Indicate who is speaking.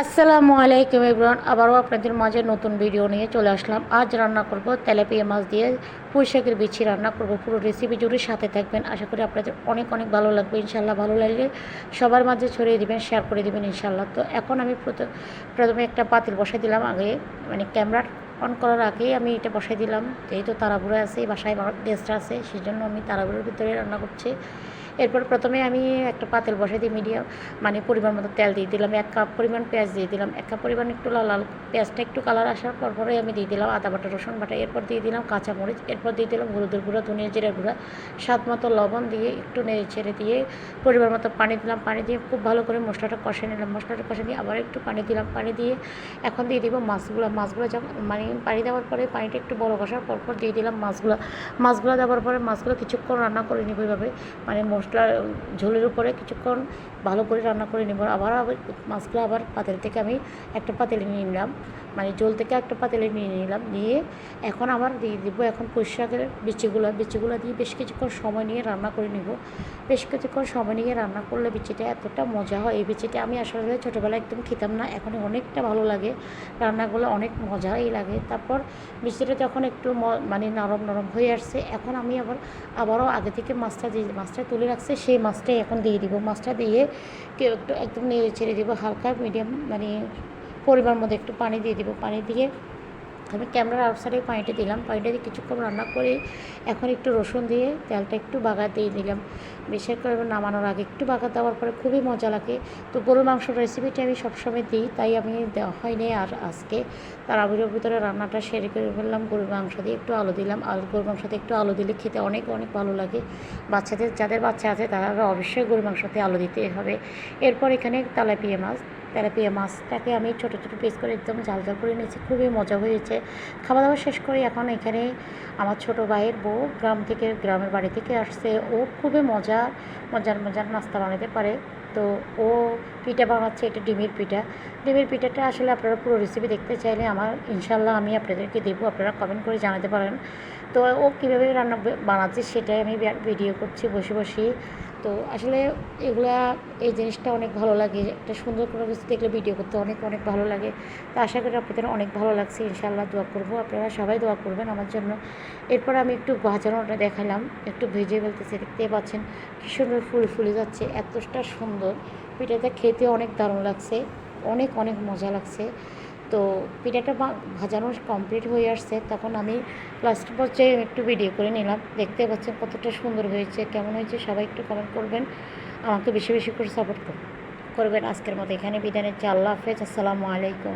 Speaker 1: আসসালামু আলাইকুম এভরিওয়ান, আবারও আপনাদের মাঝে নতুন ভিডিও নিয়ে চলে আসলাম। আজ রান্না করব তেলাপিয়া মাছ দিয়ে পুঁই শাকের বিচি রান্না করব। পুরো রেসিপি জুড়ে সাথে থাকবেন, আশা করি আপনাদের অনেক অনেক ভালো লাগবে ইনশাল্লাহ। ভালো লাগলে সবার মাঝে ছড়িয়ে দিবেন, শেয়ার করে দিবেন ইনশাল্লাহ। তো এখন আমি প্রথমে একটা পাতিল বসাই দিলাম। আগে ক্যামেরা অন করার আগেই আমি এটা বসাই দিলাম, যেহেতু তাড়াহুড়ো আছে, বাসায় গেস্ট আছে, সেই জন্য আমি তাড়াহুড়োর ভিতরে রান্না করছি। এরপর প্রথমে আমি একটা পাতিল বসাই দিয়ে মিডিয়াম পরিমাণ মতো তেল দিয়ে দিলাম, 1 কাপ পরিমাণ পেঁয়াজ দিয়ে দিলাম, 1 কাপ পরিমাণ একটু লাল লাল পেঁয়াজটা একটু কালার আসার পরে আমি দিয়ে দিলাম আদা বাটা রসুন বাটা, এরপর দিয়ে দিলাম কাঁচামরিচ, এরপর দিয়ে দিলাম হলুদের গুঁড়া ধনিয়া জিরা গুঁড়া, স্বাদ মতো লবণ দিয়ে একটু নেড়ে ছেড়ে দিয়ে পরিমাণ মতো পানি দিলাম। পানি দিয়ে খুব ভালো করে মশলাটা কষে নিলাম। মশলাটা কষে দিয়ে আবার একটু পানি দিলাম। পানি দিয়ে এখন দিয়ে দিব মাছগুলো যখন পানি দেওয়ার পরে পানিটা একটু বড় কষার পরপর দিয়ে দিলাম মাছগুলো দেওয়ার পরে মাছগুলো কিছুক্ষণ রান্না করে নিব। এইভাবে মশলার ঝোলের উপরে কিছুক্ষণ ভালো করে রান্না করে নেব। আবার মাছগুলো আবার পাতিল থেকে আমি একটা পাতিলে নিয়ে নিলাম, ঝোল থেকে একটা পাতিলে নিয়ে নিলাম। নিয়ে এখন আবার দিয়ে দিব এখন পুঁই শাকের বিচিগুলো দিয়ে বেশ কিছুক্ষণ সময় নিয়ে রান্না করে নিব। বেশ কিছুক্ষণ সময় নিয়ে রান্না করলে বিচিটা এতটা মজা হয়। এই বিচিটা আমি আসলে ছোটোবেলায় একদম খেতাম না, এখন অনেকটা ভালো লাগে, রান্নাগুলো অনেক মজাই লাগে। তারপর বিচিটা যখন একটু নরম নরম হয়ে আসছে, এখন আমি আবারও আগে থেকে মাছটা তুলে রাখছে, সেই মাছটাই এখন দিয়ে দিব। মাছটা দিয়ে একটু একদম নেড়ে ছেড়ে দিব, হালকা মিডিয়াম পরিমাণ মধ্যে একটু পানি দিয়ে দিব। পানি দিয়ে আমি ক্যামেরার আউটসাইডে পানিটা দিলাম। পানিটা দিয়ে কিছুক্ষণ রান্না করে এখন একটু রসুন দিয়ে তেলটা একটু বাগার দিয়ে দিলাম। বিশেষ করে নামানোর আগে একটু বাগার দেওয়ার পরে খুবই মজা লাগে। তো গরুর মাংসের রেসিপিটা আমি সবসময় দিই, তাই আমি দেওয়া হয়নি। আর আজকে তাড়াহুড়োর ভিতরে রান্নাটা সেরে করে ফেললাম। গরুর মাংস দিয়ে একটু আলু দিলাম। গরুর মাংস দিয়ে একটু আলু দিলে খেতে অনেক অনেক ভালো লাগে। যাদের বাচ্চা আছে তারা অবশ্যই গরুর মাংসতে আলু দিতে হবে। এরপর এখানে তেলাপিয়া মাছটাকে আমি ছোটো ছোটো পিস করে একদম ঝাল করে নিয়েছি, খুবই মজা হয়েছে। খাওয়া দাওয়া শেষ করে এখন এখানে আমার ছোটো ভাইয়ের বউ গ্রামের বাড়ি থেকে আসছে। ও খুবই মজার নাস্তা বানাতে পারে। তো ও পিঠা বানাচ্ছে, এটা ডিমের পিঠাটা আসলে আপনারা পুরো রেসিপি দেখতে চাইলে ইনশাল্লাহ আমি আপনাদেরকে দেবো, আপনারা কমেন্ট করে জানাতে পারেন। তো ও কীভাবে রান্না বানাচ্ছে সেটাই আমি ভিডিও করছি বসে। তো আসলে এই জিনিসটা অনেক ভালো লাগে, একটা সুন্দর কোনো কিছু দেখলে ভিডিও করতে অনেক অনেক ভালো লাগে। তো আশা করি আপনাদের অনেক ভালো লাগছে, ইনশাআল্লাহ দোয়া করবো, আপনারা সবাই দোয়া করবেন আমার জন্য। এরপর আমি একটু ভাজানোটা দেখালাম, একটু ভেজে ফেলতেছি, দেখতে পাচ্ছেন কী সুন্দর ফুলে যাচ্ছে, এতটা সুন্দর। পিঠাটা খেতে অনেক দারুণ লাগছে, অনেক অনেক মজা লাগছে। তো পিঠাটা ভাজানো কমপ্লিট হয়ে আসছে, তখন আমি লাস্ট পর্যায়ে একটু ভিডিও করে নিলাম। দেখতে পাচ্ছেন কতটা সুন্দর হয়েছে, কেমন হয়েছে সবাই একটু কমেন্ট করবেন, আমাকে বেশি বেশি করে সাপোর্ট করবেন। আজকের মতো এখানে বিদায় নিচ্ছি। আল্লাহ হাফেজ, আসসালামু আলাইকুম।